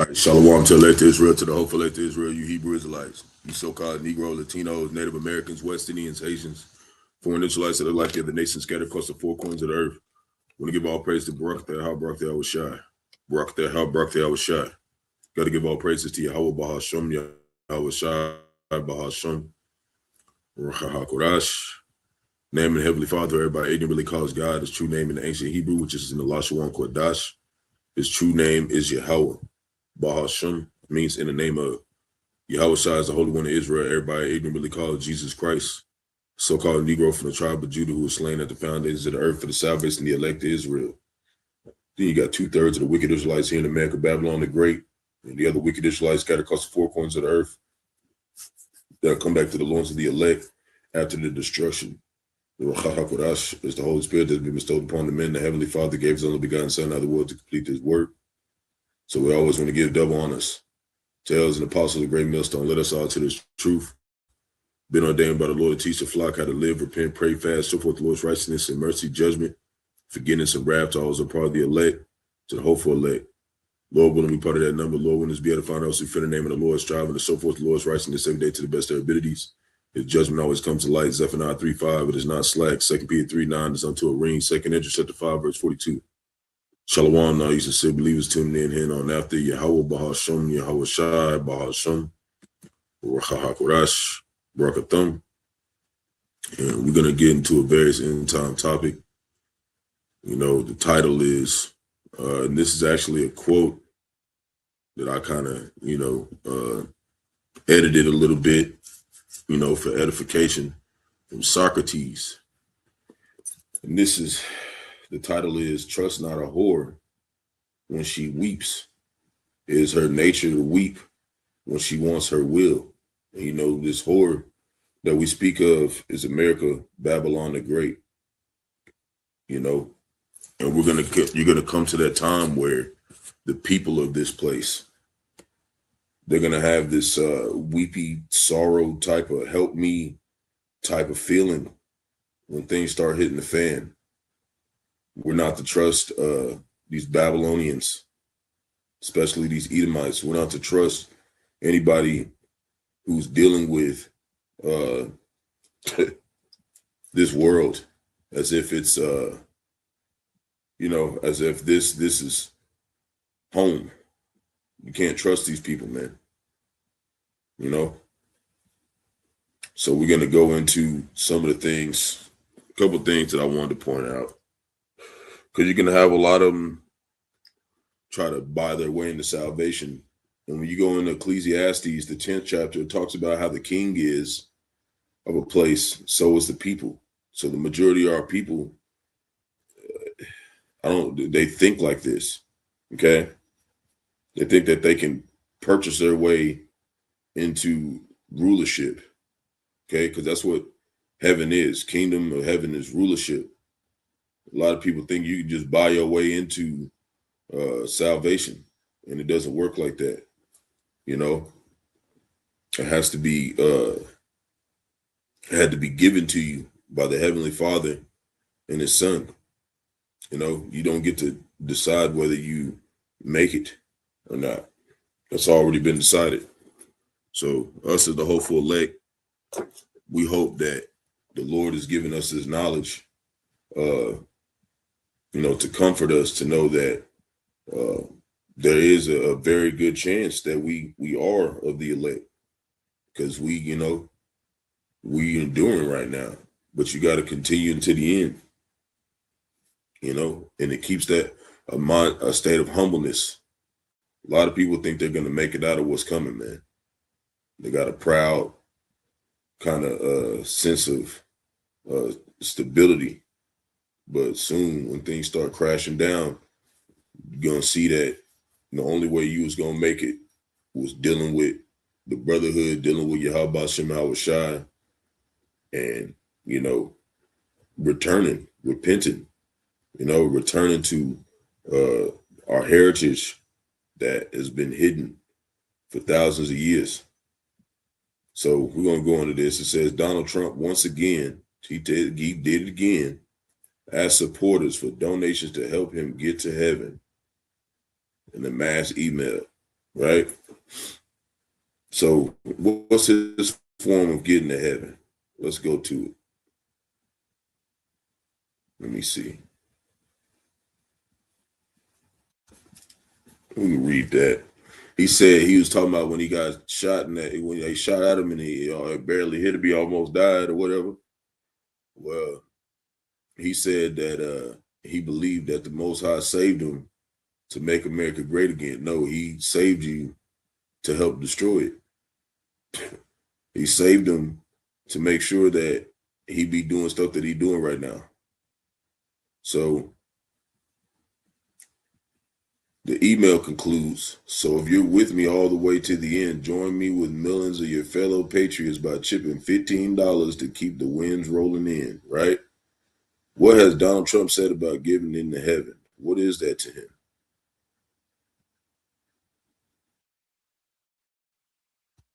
Right. Shalom to elect Israel, to the hopeful elect Israel, you Hebrew Israelites, you so-called Negro, Latinos, Native Americans, West Indians, Haitians, foreign Israelites that are like the other nations scattered across the four corners of the earth. I want to give all praise to Barak, the how Barak, the Yahwashi. Barak, the how Barak, the Yahwashi. Got to give all praises to Yahawah, Bahasham, Yahawashi, Bahasham, Qadash. Name in Heavenly Father, everybody ignorantly calls God his true name in the ancient Hebrew, which is in the Rawchaa Qadash. His true name is Yahawah. Bahasham means in the name of Yahweh is the Holy One of Israel. Everybody ignorantly called Jesus Christ, so-called Negro from the tribe of Judah, who was slain at the foundations of the earth for the salvation of the elect of Israel. Then you got 2/3 of the wicked Israelites here in America, Babylon the Great, and the other wicked Israelites scattered across the four corners of the earth. They'll come back to the loins of the elect after the destruction. The Rawchaa is the Holy Spirit that has been bestowed upon the men. The Heavenly Father gave his only begotten Son out of the world to complete this work. So we always want to give double honors to elders and apostles of the great millstone. Let us all to this truth. Been ordained by the Lord to teach the flock how to live, repent, pray, fast, show forth the Lord's righteousness and mercy, judgment, forgiveness, and wrath to all those who are part of the elect, to the hopeful elect. Lord willing, be part of that number. Lord willing, be able to find us who fear the name of the Lord, striving to show forth the Lord's righteousness every day to the best of their abilities. His judgment always comes to light. Zephaniah 3:5, it is not slack. 2 Peter 3:9 is unto a ring. 2nd Ezra chapter 5, verse 42. Shalom, now you sincere believers tuning in here on after Yahawah, Bahasham, Yahawashi, Bahasham, Qadash, Barak, Atham. And we're going to get into a various end time topic. You know, the title is, and this is actually a quote that I kind of, edited a little bit, for edification from Socrates. And this is, the title is, Trust Not a Whore When She Weeps. It is her nature to weep when she wants her will. And this whore that we speak of is America, Babylon the Great. And you're gonna come to that time where the people of this place, they're gonna have this weepy sorrow type of help me type of feeling when things start hitting the fan. We're not to trust these Babylonians, especially these Edomites. We're not to trust anybody who's dealing with this world as if it's, as if this is home. You can't trust these people, man. So we're going to go into some of the things, a couple of things that I wanted to point out. Because you're going to have a lot of them try to buy their way into salvation. And when you go into Ecclesiastes, the 10th chapter, it talks about how the king is of a place, so is the people. So the majority of our people, they think like this, okay? They think that they can purchase their way into rulership, okay? Because that's what heaven is. Kingdom of heaven is rulership. A lot of people think you can just buy your way into salvation, and it doesn't work like that. It has to be had to be given to you by the Heavenly Father and His Son. You don't get to decide whether you make it or not. That's already been decided. So us as the hopeful elect, we hope that the Lord has given us His knowledge, to comfort us, to know that there is a very good chance that we are of the elect, because we enduring right now, but you got to continue until the end, and it keeps that a state of humbleness. A lot of people think they're going to make it out of what's coming, man. They got a proud kind of sense of stability, but soon when things start crashing down, you're going to see that the only way you was going to make it was dealing with the brotherhood, dealing with Babhasham, Yahawashi, and, repenting, returning to our heritage that has been hidden for thousands of years. So we're going to go into this. It says Donald Trump, once again, he did it again, asked supporters for donations to help him get to heaven in a mass email. right? So what's his form of getting to heaven? Let's go to it. Let me see. We can read that. He said he was talking about when he got shot and that when they shot at him and he barely hit him, he almost died or whatever. Well, he said that he believed that the Most High saved him to make America great again. No, he saved you to help destroy it. He saved him to make sure that he be doing stuff that he doing right now. So the email concludes, so if you're with me all the way to the end, join me with millions of your fellow patriots by chipping $15 to keep the winds rolling in, right? What has Donald Trump said about giving into heaven? What is that to him?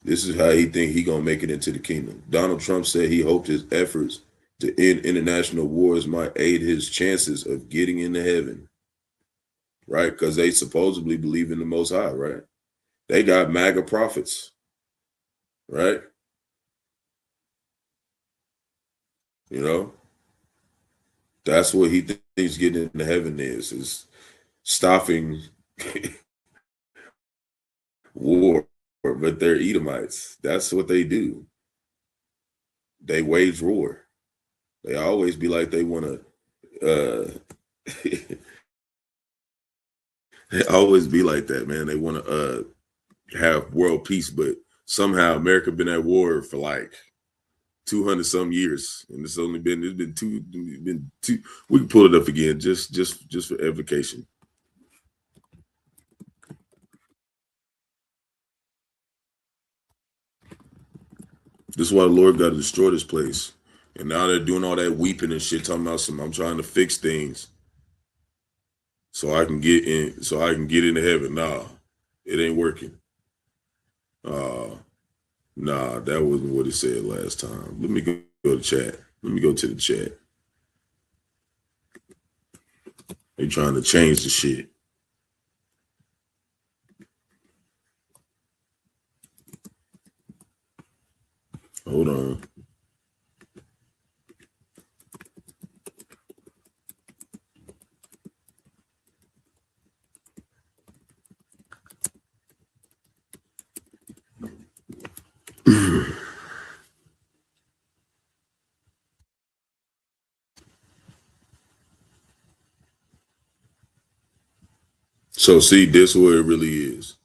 This is how he think he gonna make it into the kingdom. Donald Trump said he hoped his efforts to end international wars might aid his chances of getting into heaven, right? Because they supposedly believe in the Most High, right? They got MAGA prophets, right? You know, that's what he thinks getting into heaven is stopping war. But they're Edomites. That's what they do. They wage war. They always be like they want to. They always be like that, man. They want to have world peace, but somehow America been at war for like 200 some years, and it's been two. We can pull it up again, just for edification. This is why the Lord got to destroy this place. And now they're doing all that weeping and shit, talking about I'm trying to fix things so I can get into heaven. Nah, it ain't working. Nah, that wasn't what it said last time. Let me go to chat. Let me go to the chat. They trying to change the shit. Hold on. So see, this is what it really is.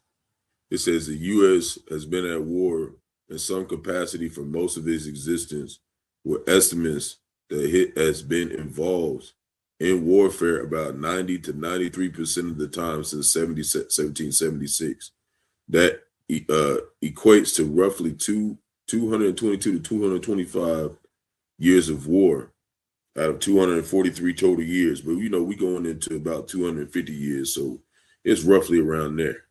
It says the U.S. has been at war in some capacity for most of its existence, with estimates that it has been involved in warfare about 90 to 93% of the time since 1776. That equates to roughly 222 to 225 years of war out of 243 total years. But we going into about 250 years, so it's roughly around there.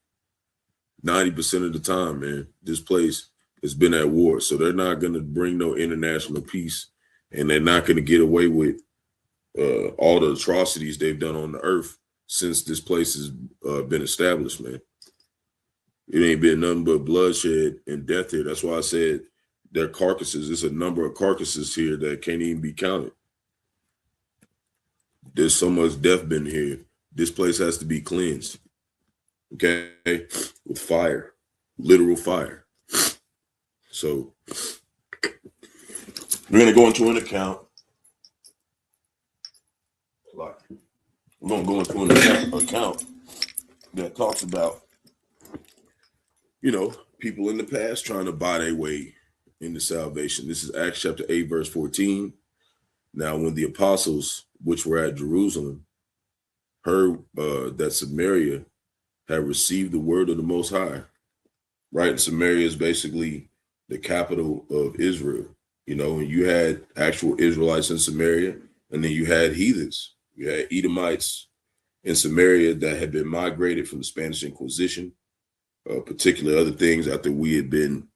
90% of the time, man, this place has been at war. So they're not going to bring no international peace, and they're not going to get away with all the atrocities they've done on the earth since this place has been established, man. It ain't been nothing but bloodshed and death here. That's why I said their carcasses. There's a number of carcasses here that can't even be counted. There's so much death been here. This place has to be cleansed. Okay, with fire, literal fire. So we're gonna go into an account. We're gonna go into an account that talks about, people in the past trying to buy their way into salvation. This is Acts chapter 8, verse 14. Now, when the apostles, which were at Jerusalem, heard that Samaria had received the word of the Most High, right? And Samaria is basically the capital of Israel, and you had actual Israelites in Samaria, and then you had heathens. You had Edomites in Samaria that had been migrated from the Spanish Inquisition, particularly other things after we had been,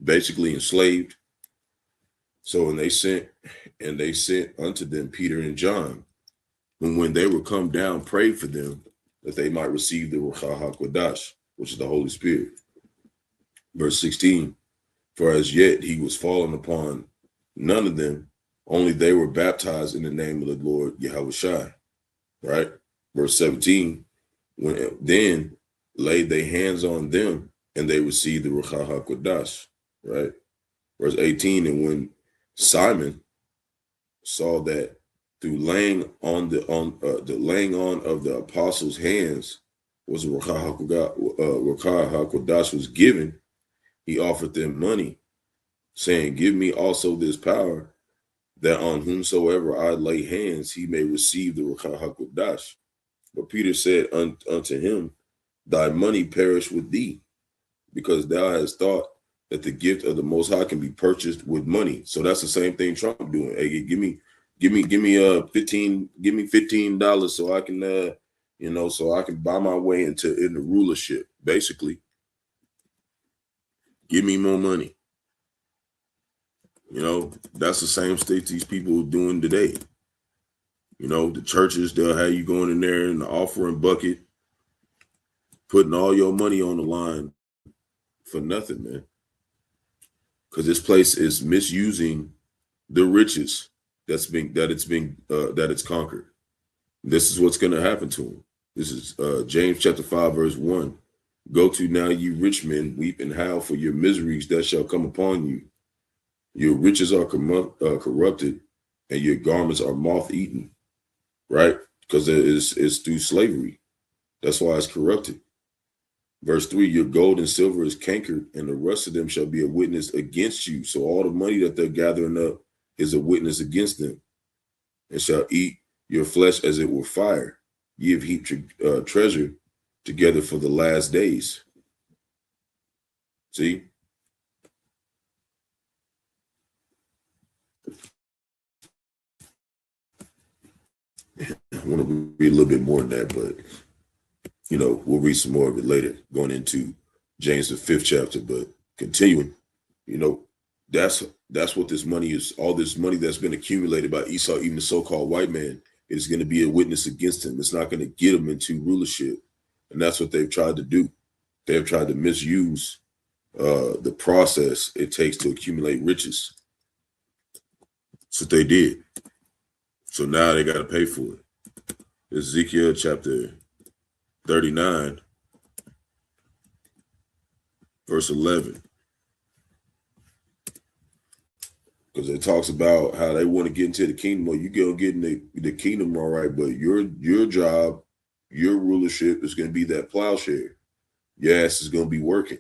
basically enslaved. So, and they sent unto them Peter and John. And when they were come down, prayed for them that they might receive the Rawchaa Qadash, which is the Holy Spirit. Verse 16, for as yet he was fallen upon none of them, only they were baptized in the name of the Lord Yahwashi. Right? Verse 17, when then laid they hands on them and they received the Rawchaa Qadash. Right? Verse 18, and when Simon saw that through laying on the laying on of the apostles' hands was Rawchaa Qadash was given, he offered them money, saying, give me also this power, that on whomsoever I lay hands, he may receive the Rawchaa Qadash. But Peter said unto him, thy money perish with thee, because thou hast thought that the gift of the Most High can be purchased with money. So that's the same thing Trump doing. Hey, give me $15 so I can so I can buy my way into rulership. Basically, give me more money. That's the same state these people are doing today. The churches, they'll have you going in there in the offering bucket, putting all your money on the line for nothing, man. Because this place is misusing the riches that it's conquered. This is what's going to happen to them. This is James chapter 5, verse 1. Go to now, you rich men, weep and howl for your miseries that shall come upon you. Your riches are corrupted, and your garments are moth-eaten, right? Because it's through slavery. That's why it's corrupted. Verse 3, your gold and silver is cankered, and the rest of them shall be a witness against you. So all the money that they're gathering up is a witness against them, and shall eat your flesh as it were fire. Ye have heaped treasure together for the last days. See? I want to read a little bit more than that, but we'll read some more of it later, going into James the 5th chapter. But continuing, that's what this money is. All this money that's been accumulated by Esau, even the so-called white man, is going to be a witness against him. It's not going to get him into rulership, and that's what they've tried to do. They have tried to misuse the process it takes to accumulate riches. That's what they did. So now they got to pay for it. Ezekiel chapter 39, verse 11. Because it talks about how they want to get into the kingdom. Well, you go get in the kingdom, all right, but your job, your rulership is going to be that plowshare. Your ass is going to be working.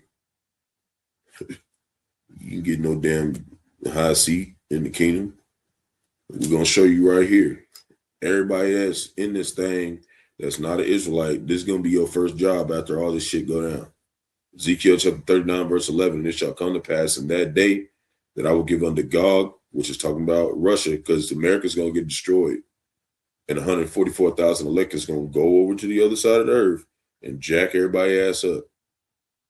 You can get no damn high seat in the kingdom. We're going to show you right here. Everybody that's in this thing that's not an Israelite, this is going to be your first job after all this shit go down. Ezekiel chapter 39, verse 11, and it shall come to pass in that day that I will give unto Gog, which is talking about Russia, because America's going to get destroyed. And 144,000 elect is going to go over to the other side of the earth and jack everybody ass up.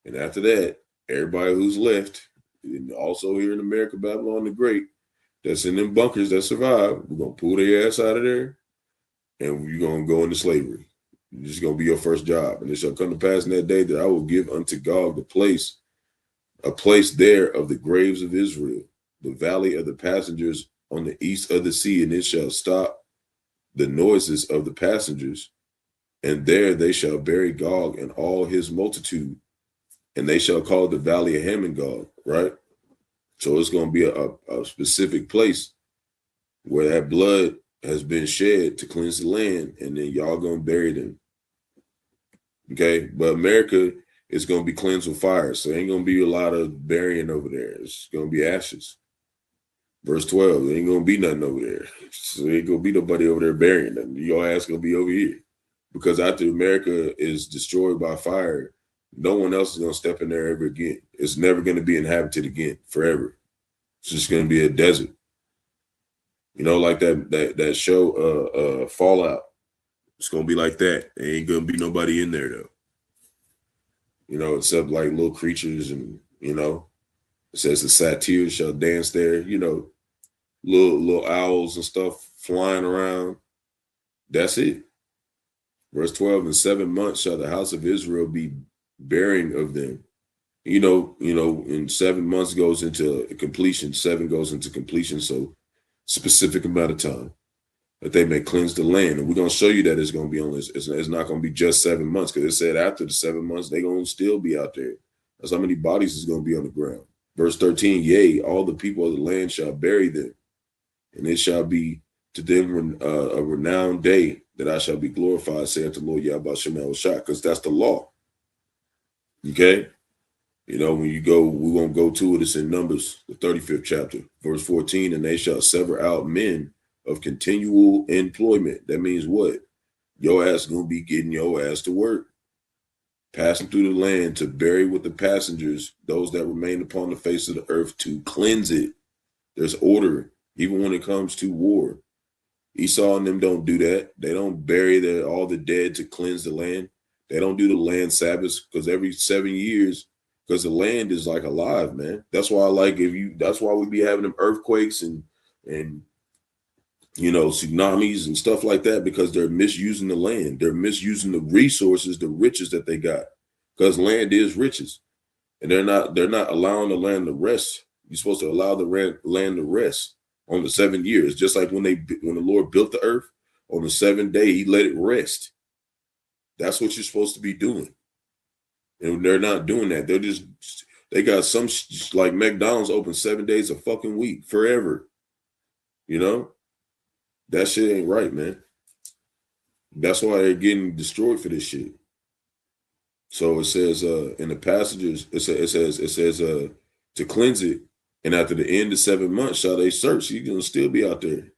And after that, everybody who's left, and also here in America, Babylon the Great, that's in them bunkers that survive, we're going to pull their ass out of there, and you're going to go into slavery. This is going to be your first job. And it shall come to pass in that day that I will give unto Gog a place there of the graves of Israel, the valley of the passengers on the east of the sea, and it shall stop the noises of the passengers. And there they shall bury Gog and all his multitude, and they shall call the valley of Hamon-Gog, right? So it's going to be a specific place where that blood has been shed to cleanse the land, and then y'all going to bury them. Okay, but America is going to be cleansed with fire, so there ain't going to be a lot of burying over there. It's going to be ashes. Verse 12, there ain't going to be nothing over there. So there ain't going to be nobody over there burying them. Your ass going to be over here. Because after America is destroyed by fire, no one else is going to step in there ever again. It's never going to be inhabited again forever. It's just going to be a desert. Like that show, Fallout. It's going to be like that. There ain't going to be nobody in there, though. Except like little creatures and, it says the satyrs shall dance there, little owls and stuff flying around. That's it. Verse 12, in 7 months shall the house of Israel be bearing of them. In 7 months goes into completion, 7 goes into completion. So specific amount of time that they may cleanse the land. And we're going to show you that it's going to be only, it's not going to be just 7 months, because it said after the 7 months, they're going to still be out there. That's how many bodies is going to be on the ground. Verse 13, yea, all the people of the land shall bury them, and it shall be to them a renowned day that I shall be glorified, saith the Lord Yahawah, because that's the law. Okay? When you go, we won't go to it. It's in Numbers, the 35th chapter, verse 14, and they shall sever out men of continual employment. That means what? Your ass going to be getting your ass to work, passing through the land to bury with the passengers those that remain upon the face of the earth, to cleanse it. There's order, even when it comes to war. Esau and them don't do that. They don't bury all the dead to cleanse the land. They don't do the land Sabbaths, because every 7 years, because the land is like alive, man. That's why that's why we be having them earthquakes and tsunamis and stuff like that, because they're misusing the land. They're misusing the resources, the riches that they got, because land is riches, and they're not allowing the land to rest. You're supposed to allow the land to rest on the 7 years, just like when the Lord built the earth, on the 7th day, he let it rest. That's what you're supposed to be doing. And they're not doing that. They got some, like McDonald's open 7 days a fucking week, forever. That shit ain't right, man. That's why they're getting destroyed for this shit. So it says in the passages, it says to cleanse it, and after the end of 7 months shall they search. You're gonna still be out there.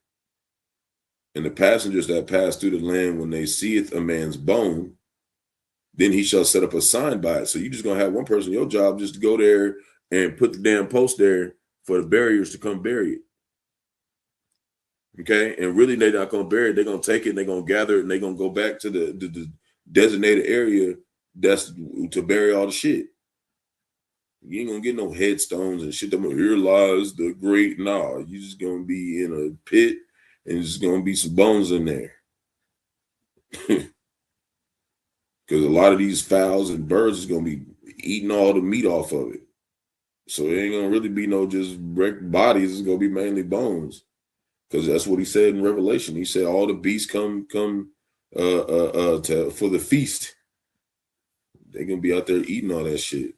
And the passengers that pass through the land, when they seeth a man's bone, then he shall set up a sign by it. So you just gonna have one person, your job just to go there and put the damn post there for the buriers to come bury it. Okay, and really they're not gonna bury it. They're gonna take it and they're gonna gather it and they're gonna go back to the designated area that's to bury all the shit. You ain't gonna get no headstones and shit. Here lies the great. Nah, you just gonna be in a pit and there's gonna be some bones in there. Because a lot of these fowls and birds is gonna be eating all the meat off of it. So it ain't gonna really be no just bodies. It's gonna be mainly bones. Because that's what he said in Revelation. He said all the beasts come for the feast. They're gonna be out there eating all that shit.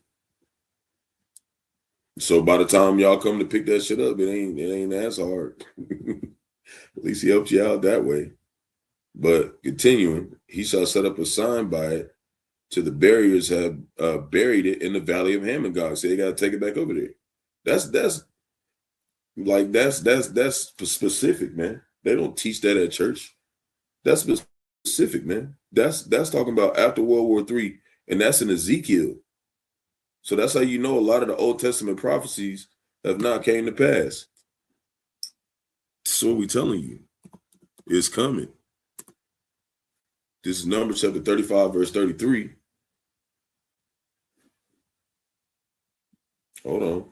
So by the time y'all come to pick that shit up, it ain't as hard. At least he helped you out that way. But continuing, he shall set up a sign by it till the buriers have buried it in the valley of Hamon. So they gotta take it back over there. That's specific, man. They don't teach that at church. That's specific, man. That's talking about after World War III, and that's in Ezekiel. So that's how you know a lot of the Old Testament prophecies have not came to pass. So what we telling you, it's coming. This is Numbers chapter 35, verse 33. Hold on.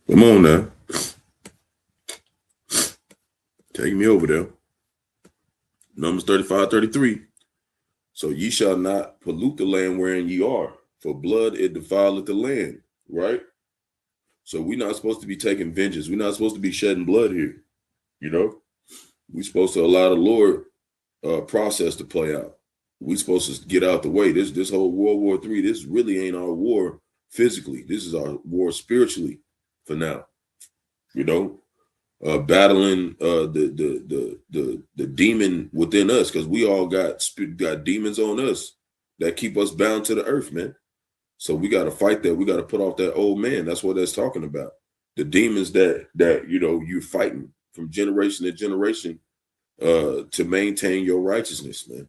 Come on now. Take me over there. Numbers 35, 33. So ye shall not pollute the land wherein ye are, for blood it defileth the land, right? So we're not supposed to be taking vengeance. We're not supposed to be shedding blood here. We're supposed to allow the Lord process to play out. We're supposed to get out the way. This whole World War III, this really ain't our war physically. This is our war spiritually for now. Battling the demon within us, because we all got demons on us that keep us bound to the earth, man. So we got to fight that. We got to put off that old man. That's what that's talking about. The demons that you're fighting from generation to generation to maintain your righteousness, man.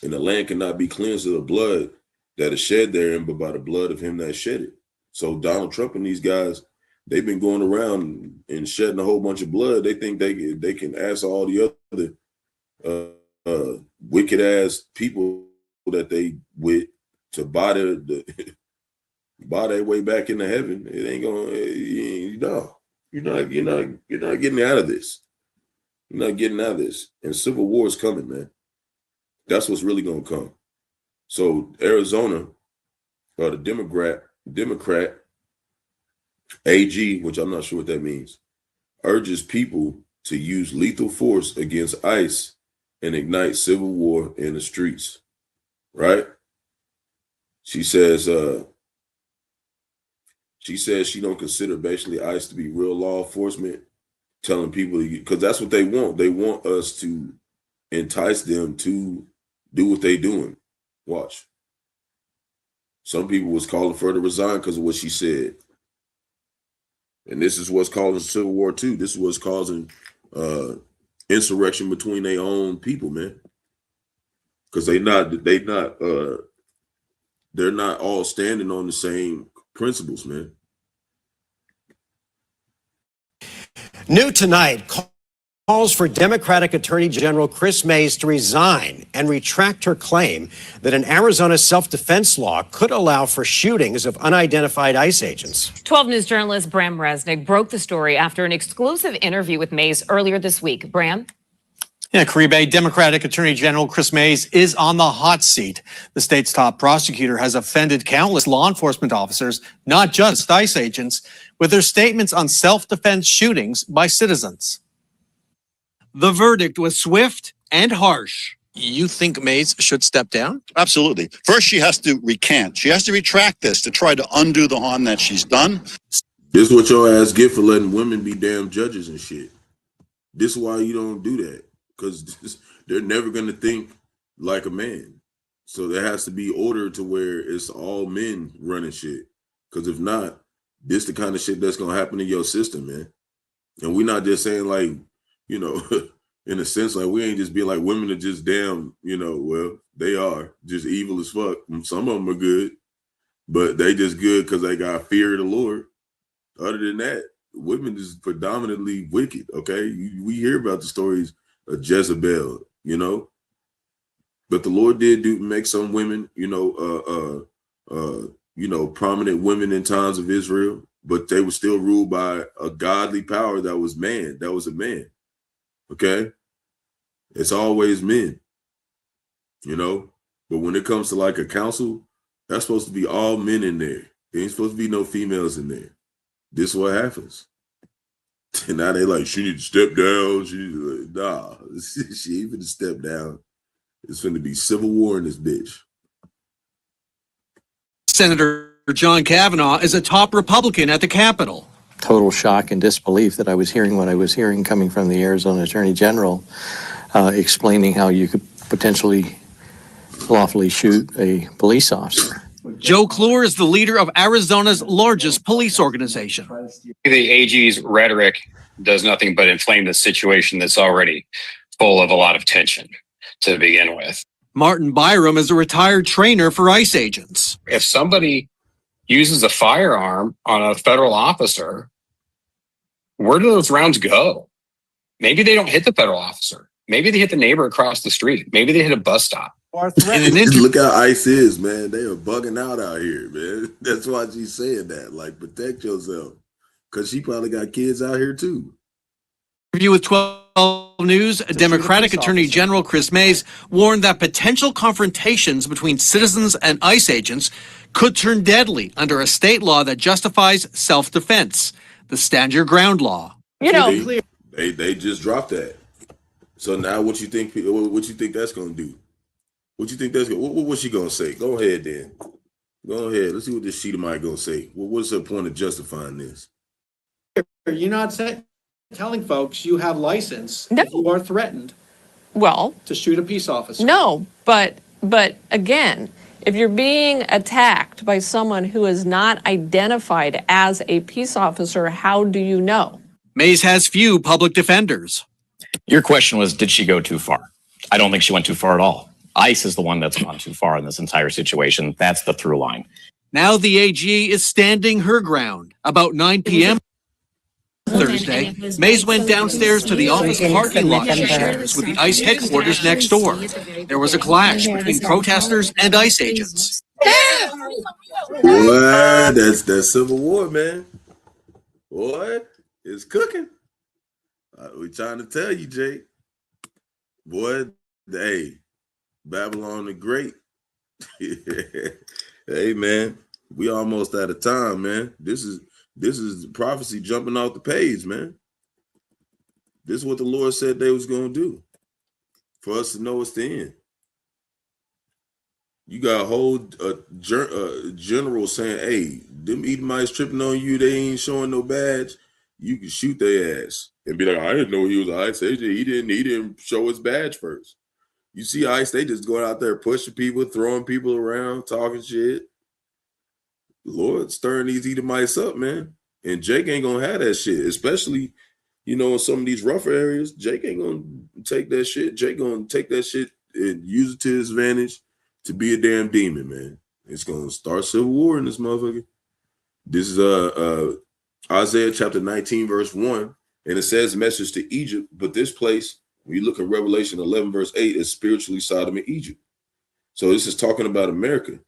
And the land cannot be cleansed of the blood that is shed therein, but by the blood of him that shed it. So Donald Trump and these guys, they've been going around and shedding a whole bunch of blood. They think they can ask all the other wicked ass people that they with to buy the buy their way back into heaven. It ain't gonna. No, you're not getting out of this. You're not getting out of this. And civil war is coming, man. That's what's really gonna come. So Arizona, the Democrat AG, which I'm not sure what that means, urges people to use lethal force against ICE and ignite civil war in the streets. Right? She says she don't consider basically ICE to be real law enforcement, telling people, because that's what they want. They want us to entice them to do what they doing. Watch. Some people was calling for her to resign because of what she said. And this is what's causing civil war too. This is what's causing insurrection between their own people, man. Because they're not all standing on the same principles, man. New tonight, calls for Democratic Attorney General Chris Mays to resign and retract her claim that an Arizona self-defense law could allow for shootings of unidentified ICE agents. 12 News journalist Bram Resnick broke the story after an exclusive interview with Mays earlier this week. Bram? Yeah, Caribe, Democratic Attorney General Chris Mays is on the hot seat. The state's top prosecutor has offended countless law enforcement officers, not just ICE agents, with their statements on self-defense shootings by citizens. The verdict was swift and harsh. You think Mays should step down? Absolutely. First, she has to recant. She has to retract this to try to undo the harm that she's done. This is what your ass get for letting women be damn judges and shit. This is why you don't do that. Because they're never going to think like a man. So there has to be order to where it's all men running shit. Because if not, this the kind of shit that's going to happen in your system, man. And we're not just saying like, you know, in a sense, like we ain't just being like women are just damn, you know, well, they are just evil as fuck. Some of them are good, but they just good because they got fear of the Lord. Other than that, women is predominantly wicked, okay? We hear about the stories of Jezebel, you know, but the Lord did make some women, prominent women in times of Israel, but they were still ruled by a godly power that was man. That was a man. Okay. It's always men, you know, but when it comes to like a council, that's supposed to be all men in there. There ain't supposed to be no females in there. This is what happens. And now they like, she need to step down. She need to, nah, she ain't finna step down. It's finna be civil war in this bitch. Senator John Kavanaugh is a top Republican at the Capitol. Total shock and disbelief that I was hearing what I was hearing coming from the Arizona Attorney General, explaining how you could potentially lawfully shoot a police officer. Joe Kluwer is the leader of Arizona's largest police organization. The AG's rhetoric does nothing but inflame the situation that's already full of a lot of tension to begin with. Martin Byram is a retired trainer for ICE agents. If somebody uses a firearm on a federal officer, where do those rounds go? Maybe they don't hit the federal officer. Maybe they hit the neighbor across the street. Maybe they hit a bus stop. Look how ICE is, man. They are bugging out here, man. That's why she's saying that. Like, protect yourself. Because she probably got kids out here, too. Interview with 12 News, Democratic Attorney General Chris Mays warned that potential confrontations between citizens and ICE agents could turn deadly under a state law that justifies self-defense, the Stand Your Ground law. You know, they just dropped that. So now what you think that's going to do? What you think that's going? What's she going to say? Go ahead, then. Go ahead. Let's see what this sheet might going to say. What's the point of justifying this? You're not telling folks you have license No. if you are threatened well, to shoot a peace officer. no, but again, if you're being attacked by someone who is not identified as a peace officer, how do you know? Mays has few public defenders. Your question was, did she go too far? I don't think she went too far at all. ICE is the one that's gone too far in this entire situation. That's the through line. Now the AG is standing her ground. About 9 p.m. Thursday, Mays went downstairs to the office parking lot she shares with the ICE headquarters next door. There was a clash between protesters and ICE agents. Boy, that's that Civil War, man. Boy, it's cooking. We trying to tell you, Jake. Boy, hey, Babylon the Great. Hey, man, we almost out of time, man. This is prophecy jumping off the page, man. This is what the Lord said they was going to do for us to know it's the end. You got a whole general saying, hey, them Edomites tripping on you, they ain't showing no badge. You can shoot their ass and be like, I didn't know he was an ICE agent. He didn't show his badge first. You see ICE, they just going out there pushing people, throwing people around, talking shit. The Lord stirring these Edomites up, man. And Jake ain't gonna have that shit, especially, in some of these rougher areas. Jake ain't gonna take that shit. Jake gonna take that shit and use it to his advantage to be a damn demon, man. It's gonna start civil war in this motherfucker. This is Isaiah chapter 19, verse 1, and it says message to Egypt, but this place, when you look at Revelation 11, verse 8, is spiritually Sodom and Egypt. So this is talking about America,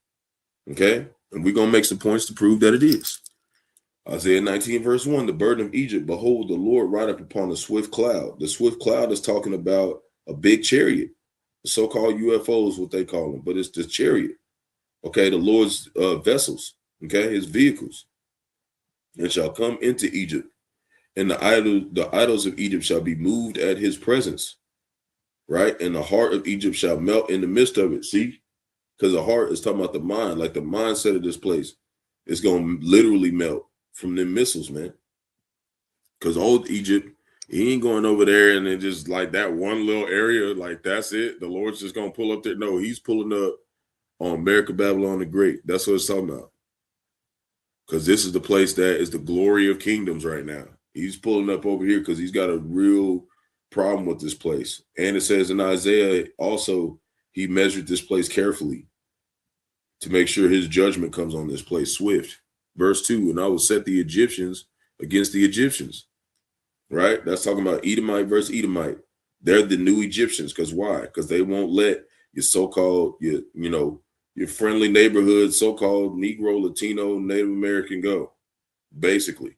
okay? And we're going to make some points to prove that it is. Isaiah 19, verse 1, the burden of Egypt, behold, the Lord ride up upon a swift cloud. The swift cloud is talking about a big chariot. The so-called UFOs, what they call them, but it's the chariot, okay? The Lord's vessels, okay? His vehicles. And shall come into Egypt, and the idols of Egypt shall be moved at his presence, right? And the heart of Egypt shall melt in the midst of it. See, because the heart is talking about the mind, like the mindset of this place. It's going to literally melt from them missiles, man. Because old Egypt, he ain't going over there and then just like that one little area, like that's it. The Lord's just going to pull up there. No, he's pulling up on America, Babylon the Great. That's what it's talking about. Because this is the place that is the glory of kingdoms right now. He's pulling up over here because he's got a real problem with this place. And it says in Isaiah also, he measured this place carefully to make sure his judgment comes on this place swift. Verse 2, and I will set the Egyptians against the Egyptians. Right? That's talking about Edomite versus Edomite. They're the new Egyptians. Because why? Because they won't let your so-called, your friendly neighborhood, so-called Negro, Latino, Native American go, basically.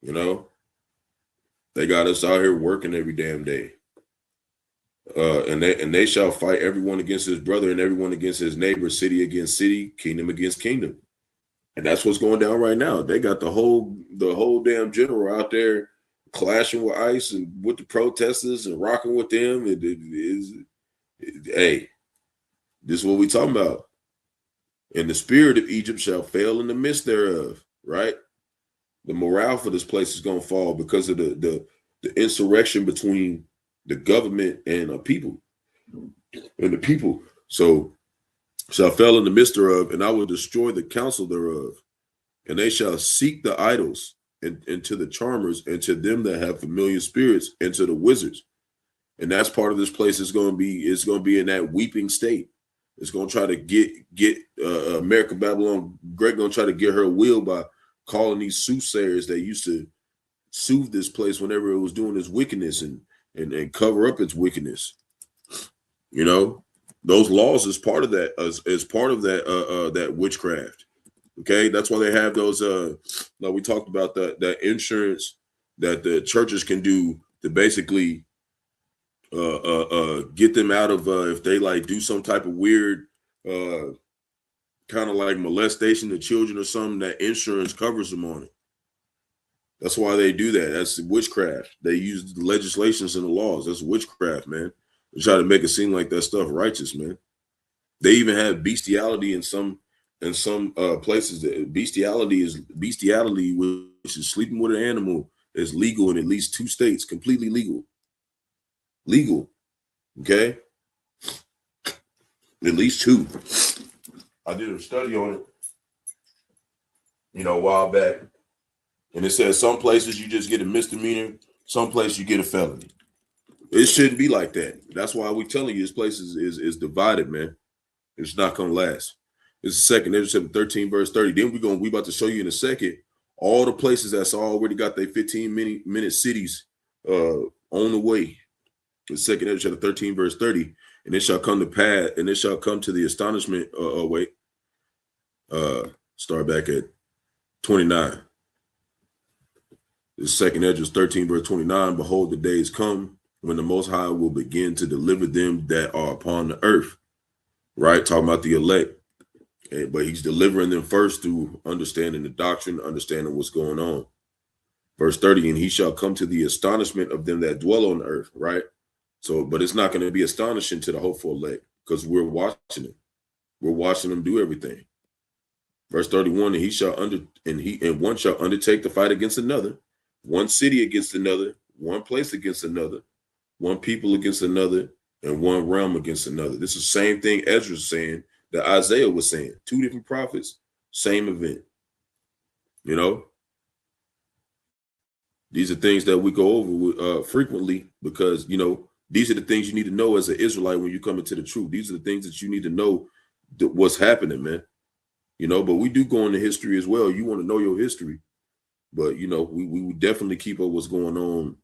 They got us out here working every damn day. And they shall fight everyone against his brother and everyone against his neighbor, city against city, kingdom against kingdom. And that's what's going down right now. They got the whole damn general out there clashing with ICE and with the protesters and rocking with them. Hey, this is what we talking about. And the spirit of Egypt shall fail in the midst thereof, right? The morale for this place is going to fall because of the insurrection between the government and people. And the people. So shall fail in the midst thereof, and I will destroy the counsel thereof. And they shall seek the idols and to the charmers and to them that have familiar spirits and to the wizards. And that's part of this place is going to be in that weeping state. It's going to try to get America, Babylon, Great going to try to get her will by calling these soothsayers that used to soothe this place whenever it was doing its wickedness and cover up its wickedness. Those laws is part of that, as part of that witchcraft. Okay, that's why they have those. We talked about that insurance that the churches can do to basically get them out of if they like do some type of weird kind of like molestation of children or something, that insurance covers them on it. That's why they do that. That's witchcraft. They use the legislations and the laws. That's witchcraft, man. They try to make it seem like that stuff righteous, man. They even have bestiality in some places. That bestiality, which is sleeping with an animal, is legal in at least 2 states. Completely legal. Okay, at least 2. I did a study on it, a while back, and it says some places you just get a misdemeanor, some places you get a felony. It shouldn't be like that. That's why we telling you this place is divided, man. It's not gonna last. It's the second, Ezra 13, verse 30. Then we about to show you in a second all the places that's already got their 15-minute cities on the way. The second Ezra chapter 13, verse 30, and it shall come to pass, and it shall come to the astonishment. Start back at 29. The second Ezra 13, verse 29. Behold, the days come when the Most High will begin to deliver them that are upon the earth. Right, talking about the elect. But he's delivering them first through understanding the doctrine, understanding what's going on. Verse 30, and he shall come to the astonishment of them that dwell on the earth, right? So, but it's not going to be astonishing to the hopeful elect because we're watching them. We're watching them do everything. Verse 31, and one shall undertake to fight against another, one city against another, one place against another, one people against another, and one realm against another. This is the same thing Ezra's saying that Isaiah was saying. Two different prophets, same event. You know, these are things that we go over frequently because, you know, these are the things you need to know as an Israelite when you come into the truth. These are the things that you need to know what's happening, man. You know, but we do go into history as well. You want to know your history, but, you know, we definitely keep up what's going on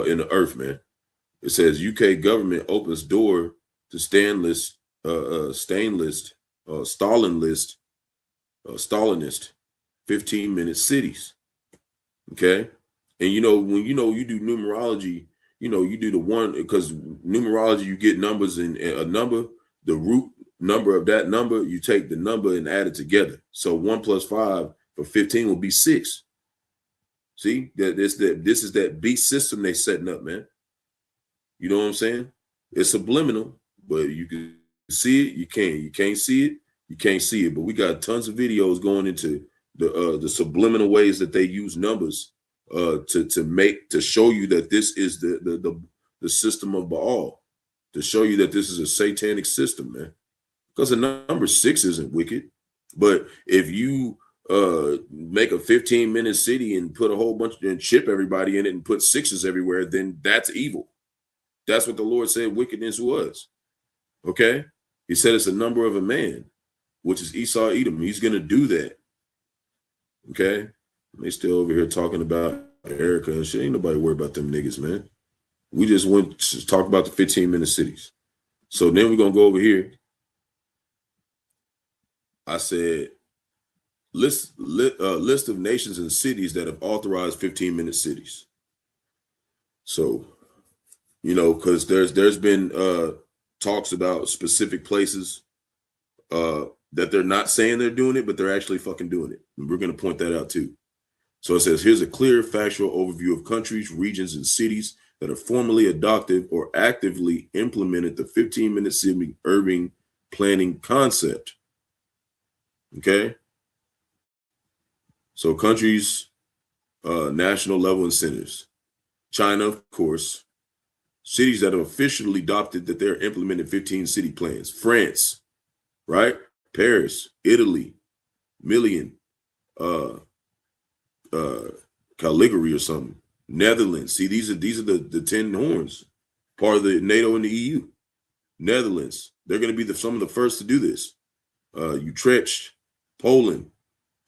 in the earth, man. It says UK government opens door to Stalinist 15-minute cities. Okay. And you know, when you do numerology, you know, you do the one because numerology, you get numbers and a number, the root number of that number, you take the number and add it together. So 1 + 5 for 15 will be 6. See, this is that beast system they setting up, man. You know what I'm saying? It's subliminal, but you can see it, you can't see it, you can't see it. But we got tons of videos going into the subliminal ways that they use numbers to show you that this is the system of Baal, to show you that this is a satanic system, man. Because the number 6 isn't wicked, but if you make a 15-minute city and put a whole bunch and chip everybody in it and put 6s everywhere, then that's evil. That's what the Lord said wickedness was. Okay? He said it's a number of a man, which is Esau Edom. He's going to do that. Okay? They still over here talking about Erica and shit. Ain't nobody worried about them niggas, man. We just went to talk about the 15-minute cities. So then we're going to go over here. I said, list of nations and cities that have authorized 15-minute cities. So, you know, because there's been talks about specific places that they're not saying they're doing it, but they're actually fucking doing it. And we're going to point that out too. So it says, here's a clear factual overview of countries, regions, and cities that have formally adopted or actively implemented the 15-minute city urban planning concept. Okay. So countries, national level incentives. China, of course. Cities that have officially adopted that they're implementing 15 city plans. France, right? Paris, Italy, Million, Caligari or something. Netherlands. See, these are the 10 horns, part of the NATO and the EU. Netherlands. They're going to be some of the first to do this. Utrecht, Poland,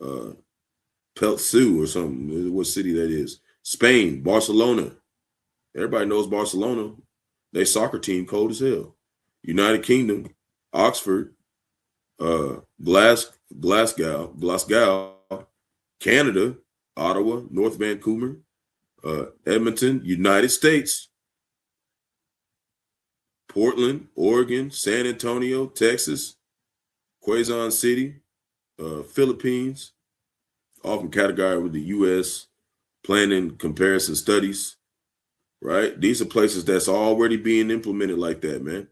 Peltsu or something. What city that is? Spain, Barcelona. Everybody knows Barcelona. They soccer team cold as hell. United Kingdom, Oxford, Glasgow, Canada, Ottawa, North Vancouver, Edmonton, United States, Portland, Oregon, San Antonio, Texas, Quezon City, Philippines, often categorized with the U.S. planning comparison studies, right? These are places that's already being implemented like that, man.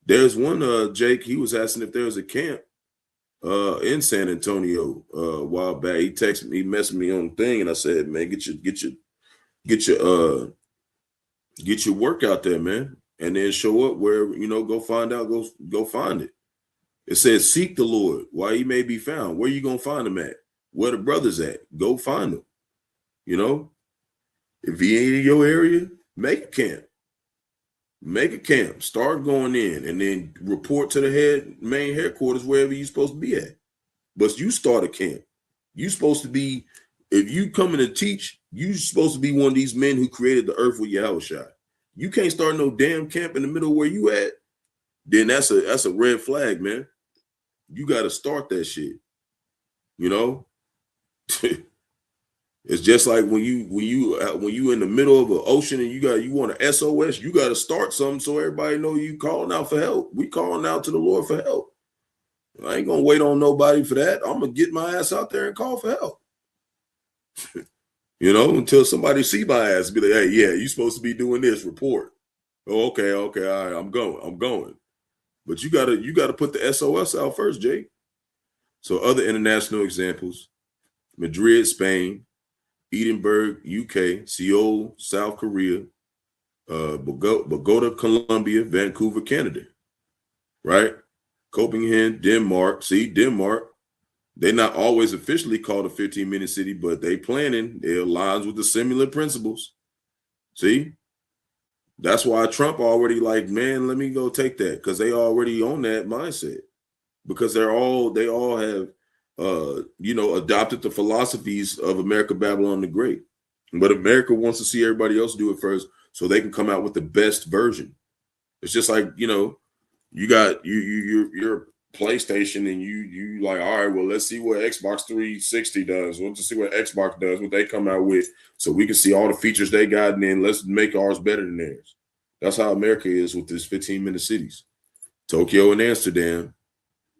There's one, Jake, he was asking if there was a camp in San Antonio a while back. He texted me, he messaged me on the thing, and I said, man, get your work out there, man, and then show up where, you know, go find out, go find it. It says, seek the Lord while he may be found. Where you gonna find him at? Where the brothers at? Go find them. You know, if he ain't in your area, make a camp. Make a camp. Start going in and then report to the main headquarters wherever you're supposed to be at. But you start a camp. You're supposed to be if you coming to teach, you supposed to be one of these men who created the earth with Yahawah. You can't start no damn camp in the middle where you at. Then that's a red flag, man. You got to start that shit. You know, it's just like when you in the middle of an ocean and you want an SOS, you got to start something so everybody know you calling out for help. We calling out to the Lord for help. I ain't gonna wait on nobody for that. I'm gonna get my ass out there and call for help. You know, until somebody see my ass, be like, hey, yeah, you supposed to be doing this. Report. Oh, okay, all right, I'm going. But you gotta put the SOS out first, Jake. So other international examples: Madrid, Spain; Edinburgh, UK; Seoul, South Korea; Bogota, Colombia; Vancouver, Canada. Right? Copenhagen, Denmark. See, Denmark. They're not always officially called a 15-minute city, but they planning. It aligns with the similar principles. See? That's why Trump already like, man, let me go take that, because they already on that mindset. Because they all have adopted the philosophies of America, Babylon the Great. But America wants to see everybody else do it first so they can come out with the best version. It's just like, you got you're PlayStation and you like, all right, well, let's see what Xbox 360 does. Let's see what Xbox does, what they come out with, so we can see all the features they got, and then let's make ours better than theirs. That's how America is with this 15-minute cities. Tokyo and Amsterdam,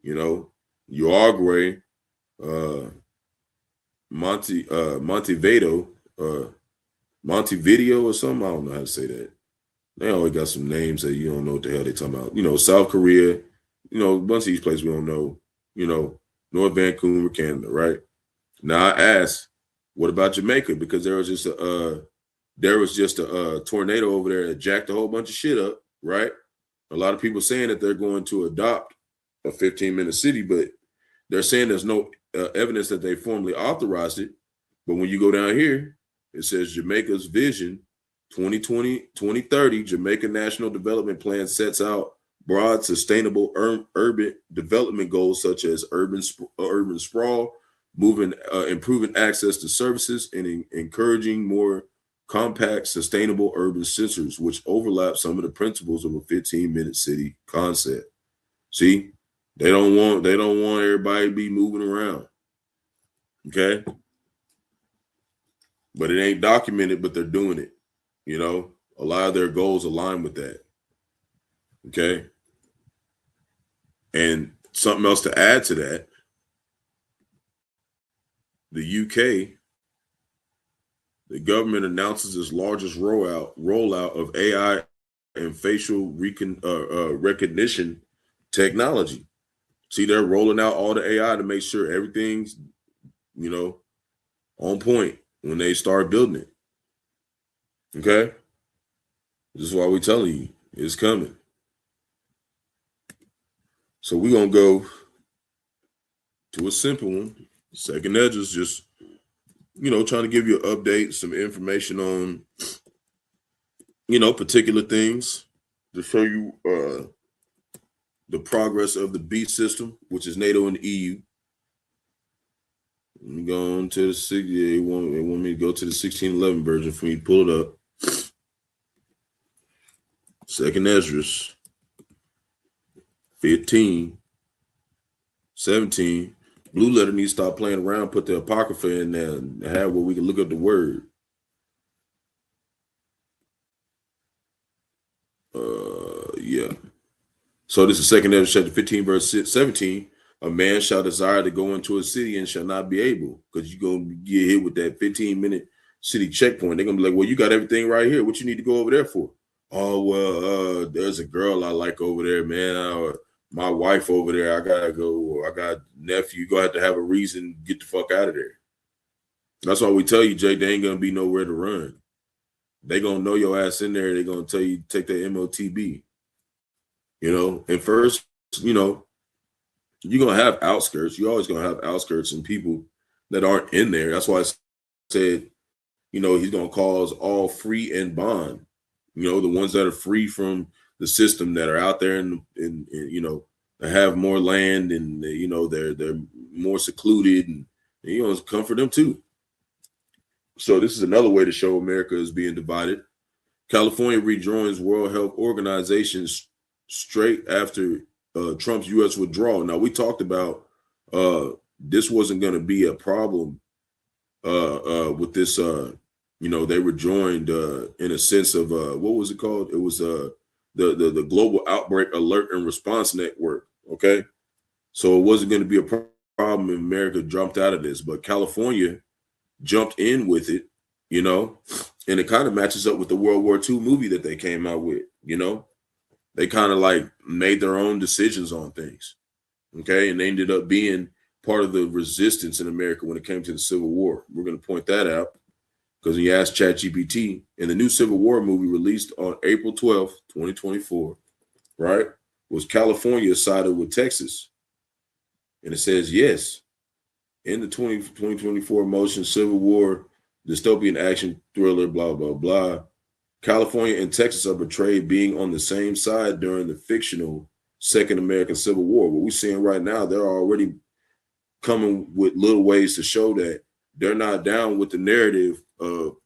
Uruguay, Montevideo or something. I don't know how to say that. They always got some names that you don't know what the hell they talking about. South Korea, a bunch of these places we don't know, North Vancouver, Canada, right? Now I asked, what about Jamaica? Because there was just a tornado over there that jacked a whole bunch of shit up, right? A lot of people saying that they're going to adopt a 15-minute city, but they're saying there's no evidence that they formally authorized it. But when you go down here, it says Jamaica's vision 2020-2030 Jamaica National Development Plan sets out broad, sustainable urban development goals such as urban sprawl, improving access to services, and encouraging more compact, sustainable urban centers, which overlap some of the principles of a 15-minute city concept. See, they don't want everybody to be moving around. Okay, but it ain't documented, but they're doing it. A lot of their goals align with that. Okay. And something else to add to that, the UK, the government announces its largest rollout of AI and facial recognition technology. See, they're rolling out all the AI to make sure everything's, on point when they start building it. Okay? This is why we're telling you it's coming. So we're going to go to a simple one. Second Edge is just, trying to give you an update, some information on, particular things to show you the progress of the B system, which is NATO and the EU. Let me go on to the they want me to go to the 1611 version for me to pull it up. Second Esdras 15, 17. Blue Letter needs to stop playing around, put the Apocrypha in there and have where we can look up the word. Yeah. So this is Second Esdras chapter 15, verse 17. A man shall desire to go into a city and shall not be able, because you're going to get hit with that 15-minute city checkpoint. They're going to be like, well, you got everything right here. What you need to go over there for? Oh, well, there's a girl I like over there, man. My wife over there, I got to go. Or I got nephew. You're going to have a reason to get the fuck out of there. That's why we tell you, Jay, they ain't going to be nowhere to run. They going to know your ass in there. They're going to tell you, take that MOTB. And first, you're going to have outskirts. You're always going to have outskirts and people that aren't in there. That's why I said, he's going to cause all free and bond. The ones that are free from the system, that are out there and that have more land and, they're more secluded, and, come for them too. So this is another way to show America is being divided. California rejoins World Health Organization straight after Trump's U.S. withdrawal. Now, we talked about this wasn't going to be a problem with this. They were joined in a sense of what was it called? It was the Global Outbreak Alert and Response Network. Okay, so it wasn't going to be a problem if America jumped out of this, but California jumped in with it, and it kind of matches up with the World War II movie that they came out with. They kind of like made their own decisions on things. Okay, and they ended up being part of the resistance in America when it came to the Civil War. We're going to point that out because when you ask ChatGPT, in the new Civil War movie released on April 12th, 2024, right, was California sided with Texas? And it says yes. In the 2024 motion, Civil War, dystopian action thriller, blah, blah, blah. California and Texas are portrayed being on the same side during the fictional Second American Civil War. What we're seeing right now, they're already coming with little ways to show that they're not down with the narrative of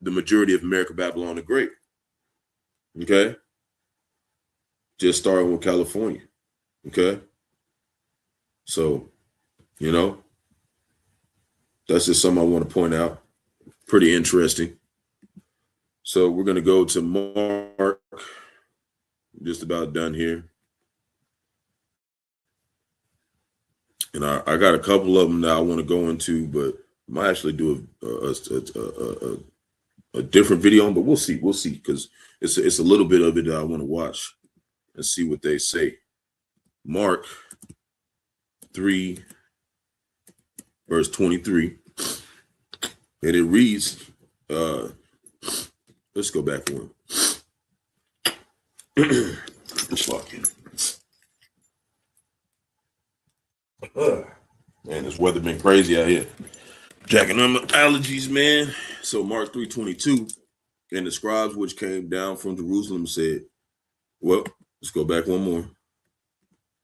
the majority of America, Babylon the Great. Okay? Just starting with California. Okay? So, that's just something I want to point out. Pretty interesting. So we're going to go to Mark. Just about done here. And I got a couple of them that I want to go into, but I might actually do a different video on, but we'll see. We'll see, because it's a little bit of it that I want to watch and see what they say. Mark 3, verse 23. And it reads, let's go back one. Fucking. Man, this weather been crazy out here. Jacking on my allergies, man. So Mark 3:22, and the scribes which came down from Jerusalem said, well, let's go back one more.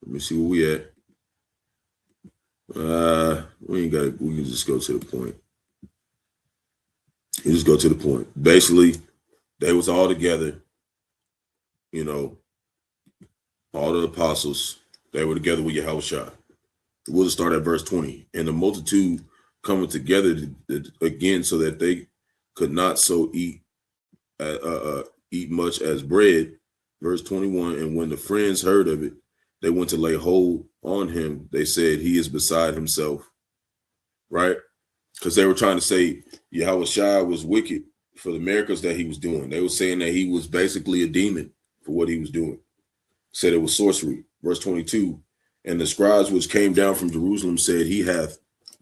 Let me see where we at. We can just go to the point. You just go to the point. Basically, they was all together, all the apostles, they were together with Yahawah. We'll start at verse 20. And the multitude coming together again so that they could not so eat much as bread. Verse 21. And when the friends heard of it, they went to lay hold on him. They said he is beside himself. Right? Because they were trying to say Yahweh was wicked for the miracles that he was doing. They were saying that he was basically a demon for what he was doing. Said it was sorcery. Verse 22. And the scribes which came down from Jerusalem said he hath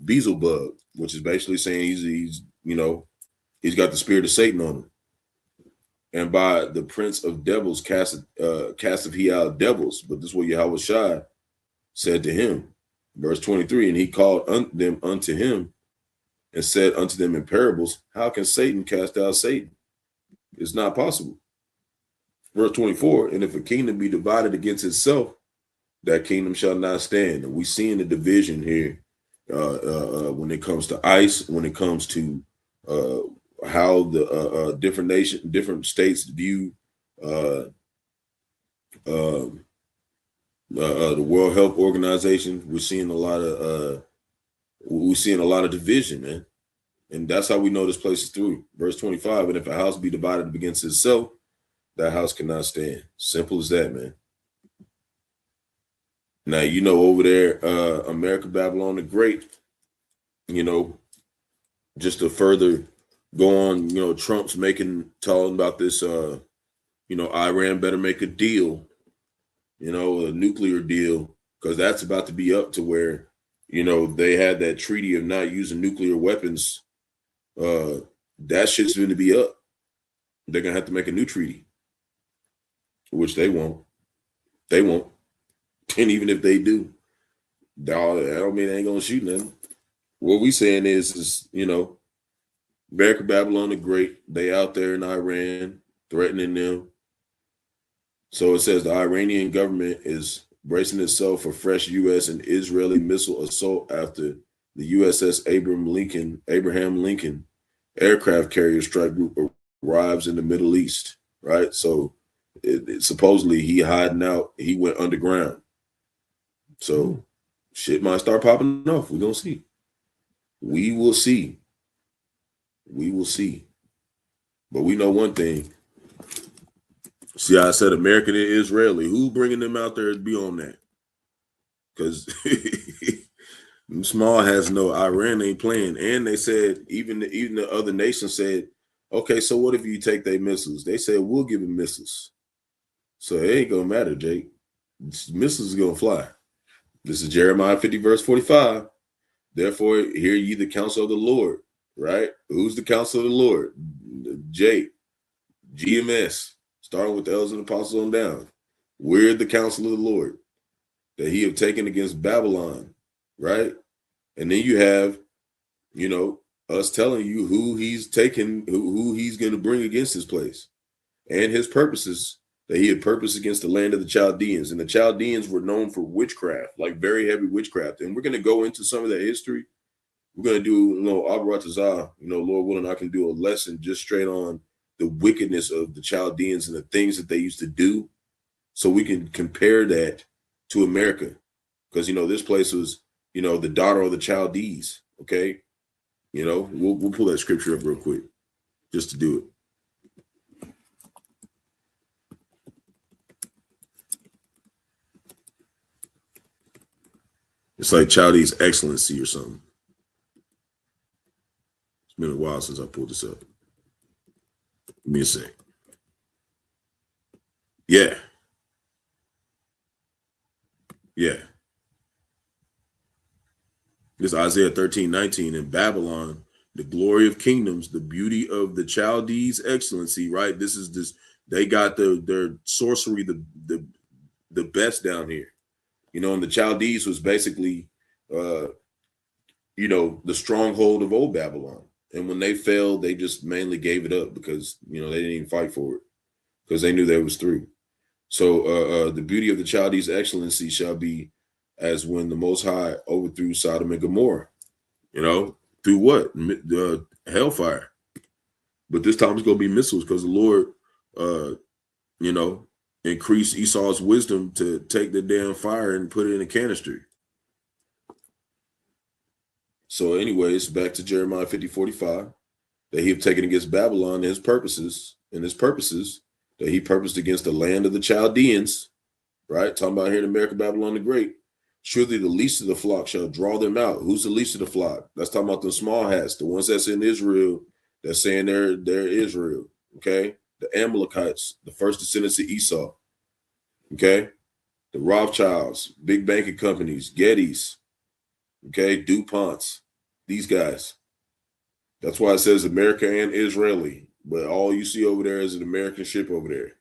Beelzebub, which is basically saying he's got the spirit of Satan on him. And by the prince of devils casteth he out devils. But this is what Yahweh said to him. Verse 23. And he called them unto him and said unto them in parables, how can Satan cast out Satan? It's not possible. Verse 24. And if a kingdom be divided against itself, that kingdom shall not stand. And we seeing the division here when it comes to ICE, when it comes to how the different states view the World Health Organization. We're seeing a lot of division, man, and that's how we know this place is through. Verse 25. And if a house be divided against itself, that house cannot stand. Simple as that, man. Now, over there, America, Babylon the Great, just to further go on, Trump's talking about this, Iran better make a deal, a nuclear deal, because that's about to be up to where, they had that treaty of not using nuclear weapons. That shit's going to be up. They're going to have to make a new treaty, which they won't. They won't. And even if they do, I don't mean they ain't gonna shoot nothing. What we saying is America, Babylon the Great, they out there in Iran threatening them. So it says the Iranian government is bracing itself for fresh U.S. and Israeli missile assault after the USS Abraham Lincoln aircraft carrier strike group arrives in the Middle East, right? So supposedly he hiding out, he went underground. So shit might start popping off. We're gonna see. We will see. We will see. But we know one thing. See, I said American and Israeli. Who bringing them out there to be on that? Because Small has no, Iran ain't playing. And they said, even the other nations said, okay, so what if you take their missiles? They said, we'll give them missiles. So it ain't going to matter, Jake. Missiles are going to fly. This is Jeremiah 50, verse 45. Therefore, hear ye the counsel of the Lord, right? Who's the counsel of the Lord? Jake, GMS, starting with the elders and apostles on down. We're the counsel of the Lord that he have taken against Babylon, right? And then you have, us telling you who he's taken, who he's going to bring against his place and his purposes that he had purposed against the land of the Chaldeans. And the Chaldeans were known for witchcraft, like very heavy witchcraft. And we're going to go into some of that history. We're going to do, Rawchaa, Lord willing, I can do a lesson just straight on the wickedness of the Chaldeans and the things that they used to do. So we can compare that to America. Because, this place was, the daughter of the Chaldees. Okay. We'll pull that scripture up real quick just to do it. It's like Chaldees excellency or something. It's been a while since I pulled this up. Give me a sec. Yeah. Yeah. This is Isaiah 13:19. In Babylon, the glory of kingdoms, the beauty of the Chaldees excellency, right? They got their sorcery, the best down here. And the Chaldees was basically the stronghold of old Babylon. And when they fell, they just mainly gave it up because they didn't even fight for it because they knew they was through. So the beauty of the Chaldees excellency shall be as when the Most High overthrew Sodom and Gomorrah, through what? Hellfire. But this time it's going to be missiles because the Lord, increased Esau's wisdom to take the damn fire and put it in a canister. So anyways, back to Jeremiah 50:45, that he have taken against Babylon and his purposes that he purposed against the land of the Chaldeans, right? Talking about here in America, Babylon the Great. Surely the least of the flock shall draw them out. Who's the least of the flock? That's talking about the small hats, the ones that's in Israel, that's saying they're Israel, okay? The Amalekites, the first descendants of Esau, okay? The Rothschilds, big banking companies, Gettys, okay? DuPonts, these guys. That's why it says America and Israeli, but all you see over there is an American ship over there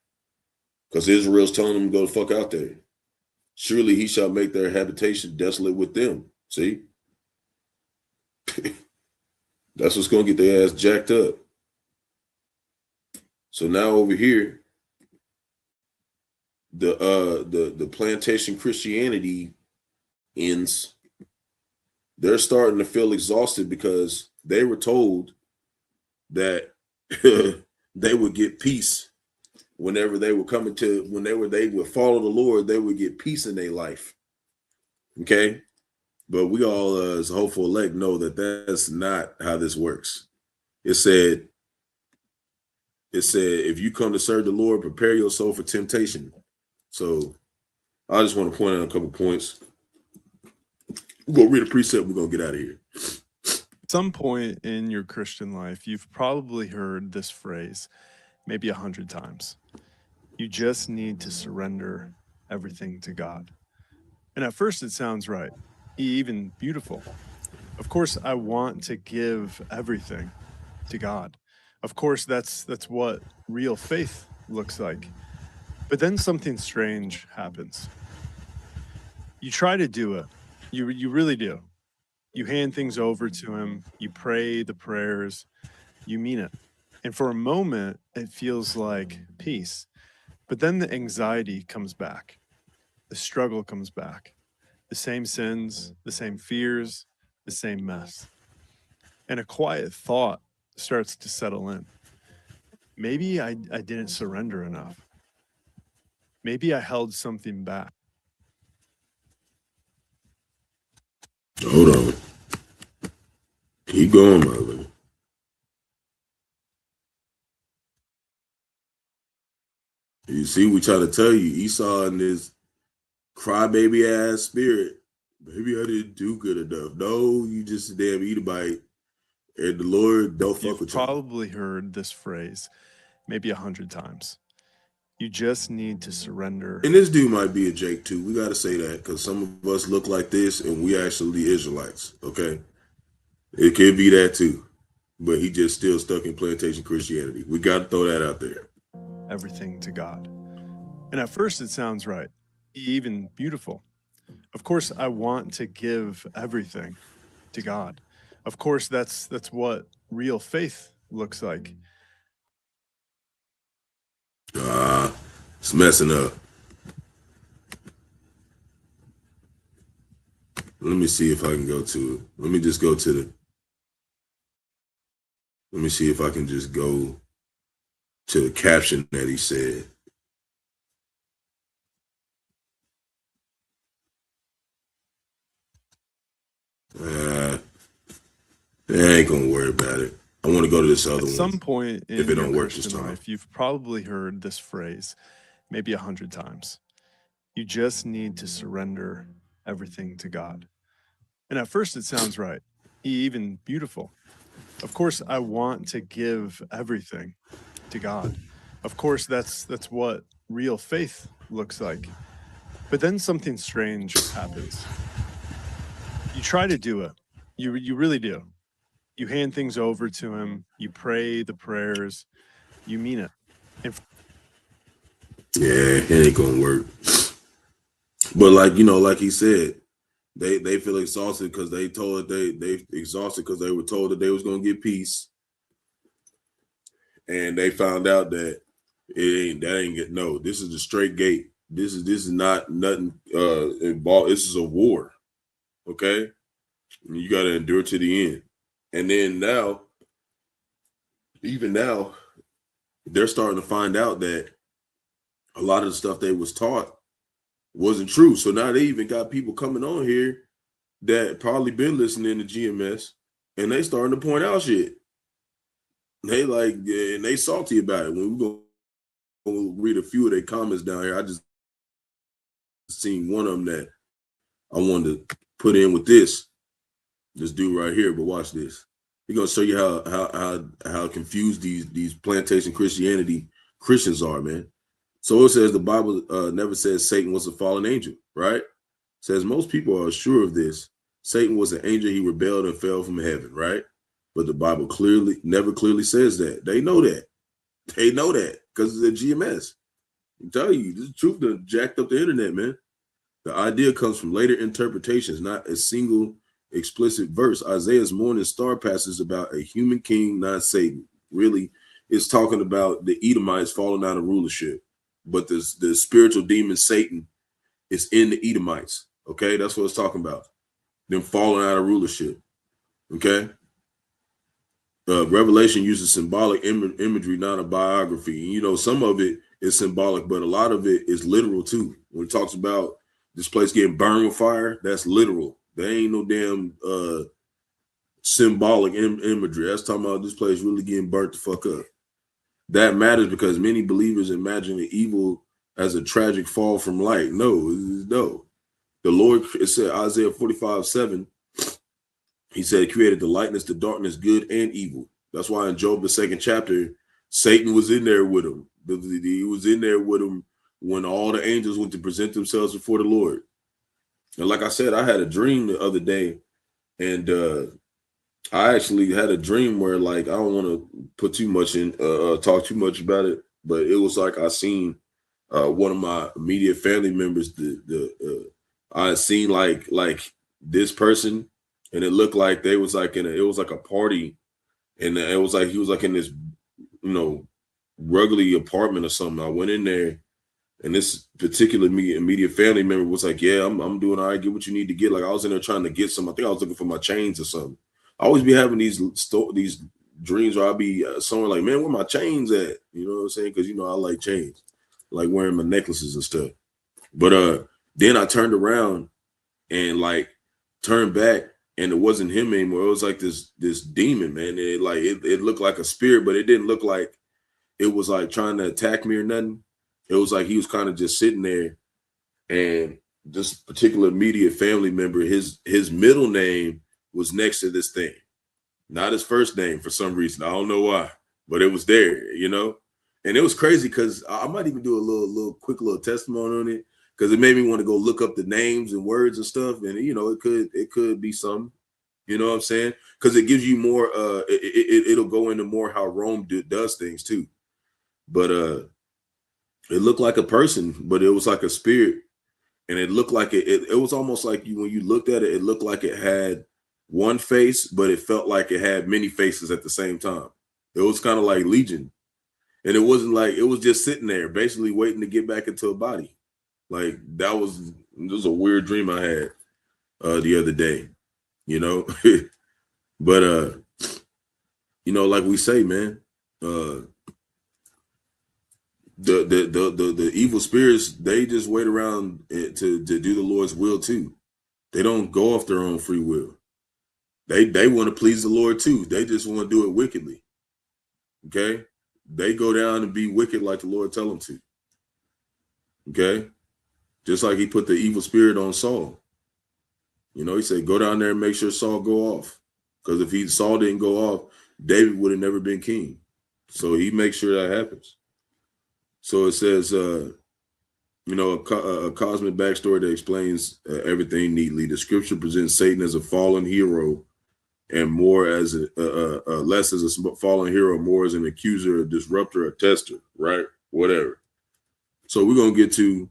because Israel's telling them to go the fuck out there. Surely he shall make their habitation desolate with them. See? That's what's going to get their ass jacked up. So now over here, the plantation Christianity ends. They're starting to feel exhausted because they were told that they would get peace whenever they were they would follow the Lord, they would get peace in their life. Okay. But we all as hopeful elect know that that's not how this works. It said, if you come to serve the Lord, prepare your soul for temptation. So I just want to point out a couple points. We're going to read a precept. We're going to get out of here. At some point in your Christian life, you've probably heard this phrase maybe 100 times. You just need to surrender everything to God. And at first it sounds right, even beautiful. Of course, I want to give everything to God. Of course, that's what real faith looks like. But then something strange happens. You try to do it. You really do. You hand things over to him. You pray the prayers. You mean it. And for a moment, it feels like peace. But then the anxiety comes back. The struggle comes back. The same sins, the same fears, the same mess. And a quiet thought starts to settle in. Maybe I didn't surrender enough. Maybe I held something back. Hold on. Keep going, mother. You see, we try to tell you, Esau in this crybaby ass spirit. Maybe I didn't do good enough. No, you just a damn Edomite. And the Lord don't fuck You've with you. probably heard this phrase maybe 100 times. You just need to surrender. And this dude might be a Jake too. We got to say that because some of us look like this and we actually Israelites. Okay. It could be that too. But he just still stuck in plantation Christianity. We got to throw that out there. Everything to God. And at first it sounds right, even beautiful. Of course, I want to give everything to God. Of course, that's what real faith looks like. It's messing up. Let me see if I can go to it. Let me just go to let me see if I can just go to the caption that he said. I ain't gonna worry about it. I want to go to this other At one. some point in if it your don't work this Christian time. life, you've probably heard this phrase maybe 100 times. You just need to surrender everything to God. And at first it sounds right, even beautiful. Of course, I want to give everything to God. Of course, that's what real faith looks like. But then something strange happens. You try to do it. You really do. You hand things over to him. You pray the prayers. You mean it. And Yeah, it ain't gonna work. But like he said, they feel exhausted because they told they exhausted because they were told that they was gonna get peace, and they found out that no. This is a straight gate. This is not nothing involved. This is a war. Okay, you got to endure to the end. And then even now, they're starting to find out that a lot of the stuff they was taught wasn't true. So now they even got people coming on here that probably been listening to GMS, and they starting to point out shit. They and they salty about it. When we go read a few of their comments down here, I just seen one of them that I wanted to put in with this dude right here. But watch this. He's gonna show you how confused these plantation Christians are, man. So it says the Bible never says Satan was a fallen angel, right? It says most people are sure of this. Satan was an angel. He rebelled and fell from heaven, right? But the Bible never clearly says that. They know that. They know that because it's a GMS. I'm telling you, this is the truth that jacked up the internet, man. The idea comes from later interpretations, not a single explicit verse. Isaiah's morning star passage about a human king, not Satan. Really, it's talking about the Edomites falling out of rulership. But the spiritual demon Satan is in the Edomites. Okay, that's what it's talking about. Them falling out of rulership. Okay. Revelation uses symbolic imagery, not a biography. Some of it is symbolic, but a lot of it is literal too. When it talks about this place getting burned with fire, that's literal. There ain't no damn symbolic imagery. That's talking about this place really getting burnt the fuck up. That matters because many believers imagine the evil as a tragic fall from light. No. The Lord, it said Isaiah 45:7, he said he created the lightness, the darkness, good and evil. That's why in Job, the 2nd chapter, Satan was in there with him. He was in there with him when all the angels went to present themselves before the Lord. And like I said, I had a dream the other day, and I actually had a dream where, I don't want to put too much in, talk too much about it, but it was like I seen one of my immediate family members. I had seen like this person, and it looked like they was like it was like a party, and it was like he was like in this, ruggedly apartment or something. I went in there, and this particular immediate family member was like, "Yeah, I'm doing all right. Get what you need to get." Like I was in there trying to get some. I think I was looking for my chains or something. I always be having these dreams where I'll be somewhere like, man, where my chains at? You know what I'm saying? Because you know I like chains, like wearing my necklaces and stuff. But then I turned around and like turned back, and it wasn't him anymore. It was like this demon, man. It looked like a spirit, but it didn't look like it was like trying to attack me or nothing. It was like he was kind of just sitting there, and this particular immediate family member, his middle name was next to this thing, not his first name for some reason. I don't know why, but it was there, you know. And it was crazy because I might even do a little quick testimony on it, because it made me want to go look up the names and words and stuff. And you know, it could be something, you know what I'm saying? Because it gives you more. It'll go into more how Rome does things too. But it looked like a person, but it was like a spirit. And it looked like it was almost like when you looked at it, it looked like it had one face, but it felt like it had many faces at the same time. It was kind of like Legion. And it wasn't like, it was just sitting there basically waiting to get back into a body. Like this was a weird dream I had the other day, you know. But you know, like we say, man, the evil spirits, they just wait around to do the Lord's will too. They don't go off their own free will. They want to please the Lord too. They just want to do it wickedly. Okay, they go down and be wicked like the Lord tell them to. Okay, just like he put the evil spirit on Saul. You know, he said, go down there and make sure Saul go off, because if Saul didn't go off, David would have never been king. So he makes sure that happens. So it says, you know, a cosmic backstory that explains everything neatly. The scripture presents Satan as a fallen hero, and more as less as a fallen hero, more as an accuser, a disruptor, a tester, right? Whatever. So we're gonna get to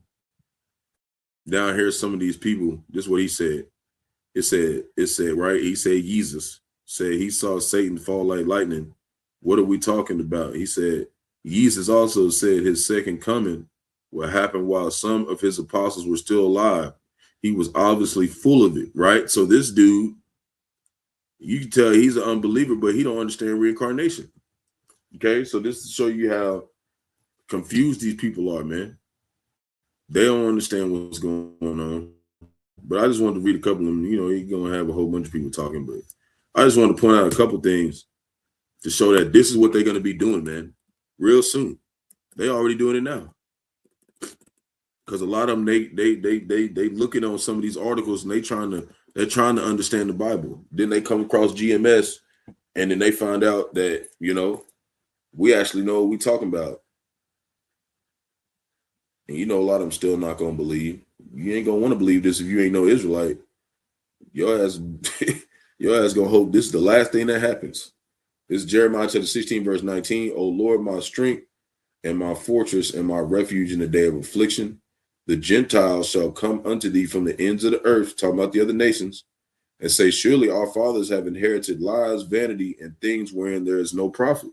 down here some of these people. This is what he said. It said, right? He said Jesus said he saw Satan fall like lightning. What are we talking about? He said, Jesus also said his second coming will happen while some of his apostles were still alive. He was obviously full of it, right? So this dude, you can tell he's an unbeliever, but he don't understand reincarnation. Okay, so this to show you how confused these people are, man. They don't understand what's going on. But I just wanted to read a couple of them. You know, you're going to have a whole bunch of people talking, but I just want to point out a couple things to show that this is what they're going to be doing, man, real soon. They already doing it now. Because a lot of them, they looking on some of these articles and they're trying to understand the Bible. Then they come across GMS and then they find out that, you know, we actually know what we're talking about. And you know, a lot of them still not going to believe. You ain't going to want to believe this if you ain't no Israelite. Your ass going to hope this is the last thing that happens. This is Jeremiah chapter 16, verse 19. O Lord, my strength and my fortress and my refuge in the day of affliction. The Gentiles shall come unto thee from the ends of the earth, talking about the other nations, and say, surely our fathers have inherited lies, vanity, and things wherein there is no profit.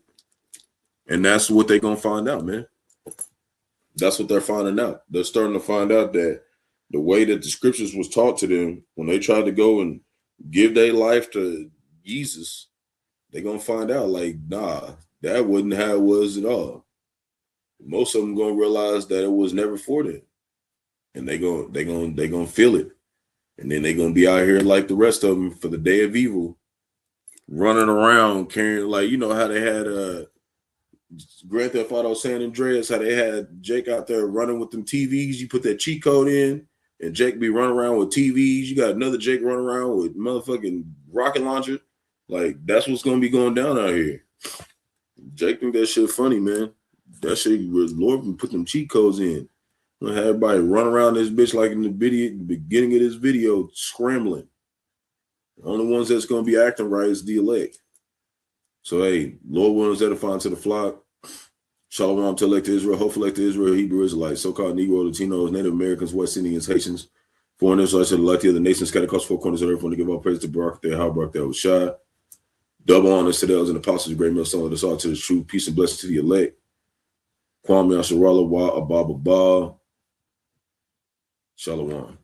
And that's what they're going to find out, man. That's what they're finding out. They're starting to find out that the way that the scriptures was taught to them, when they tried to go and give their life to Jesus, they're going to find out, like, nah, that wasn't how it was at all. Most of them going to realize that it was never for them. And they're going to feel it. And then they're going to be out here like the rest of them for the day of evil, running around carrying, like, you know how they had Grand Theft Auto San Andreas, how they had Jake out there running with them TVs. You put that cheat code in and Jake be running around with TVs. You got another Jake running around with motherfucking rocket launcher. Like, that's what's going to be going down out here. Jake think that shit funny, man. That shit, Lord can put them cheat codes in. Have everybody run around this bitch like in the beginning of this video, scrambling. The only ones that's going to be acting right is the elect. So, hey, Lord willing, edifying to the flock. Shalom to elect Israel, hopefully elect Israel, Hebrew Israelites, so-called Negro, Latinos, Native Americans, West Indians, Haitians, foreign Israelites, and like the other nations scattered across four corners of the earth. Want to give all praise to Barak, Yahawah, Barak, Rawchaa. Double honors to the elders and apostles, great men, some of us all to the truth. Peace and blessings to the elect. Kwame Asharala, Wa Ababa Ba. Shalom.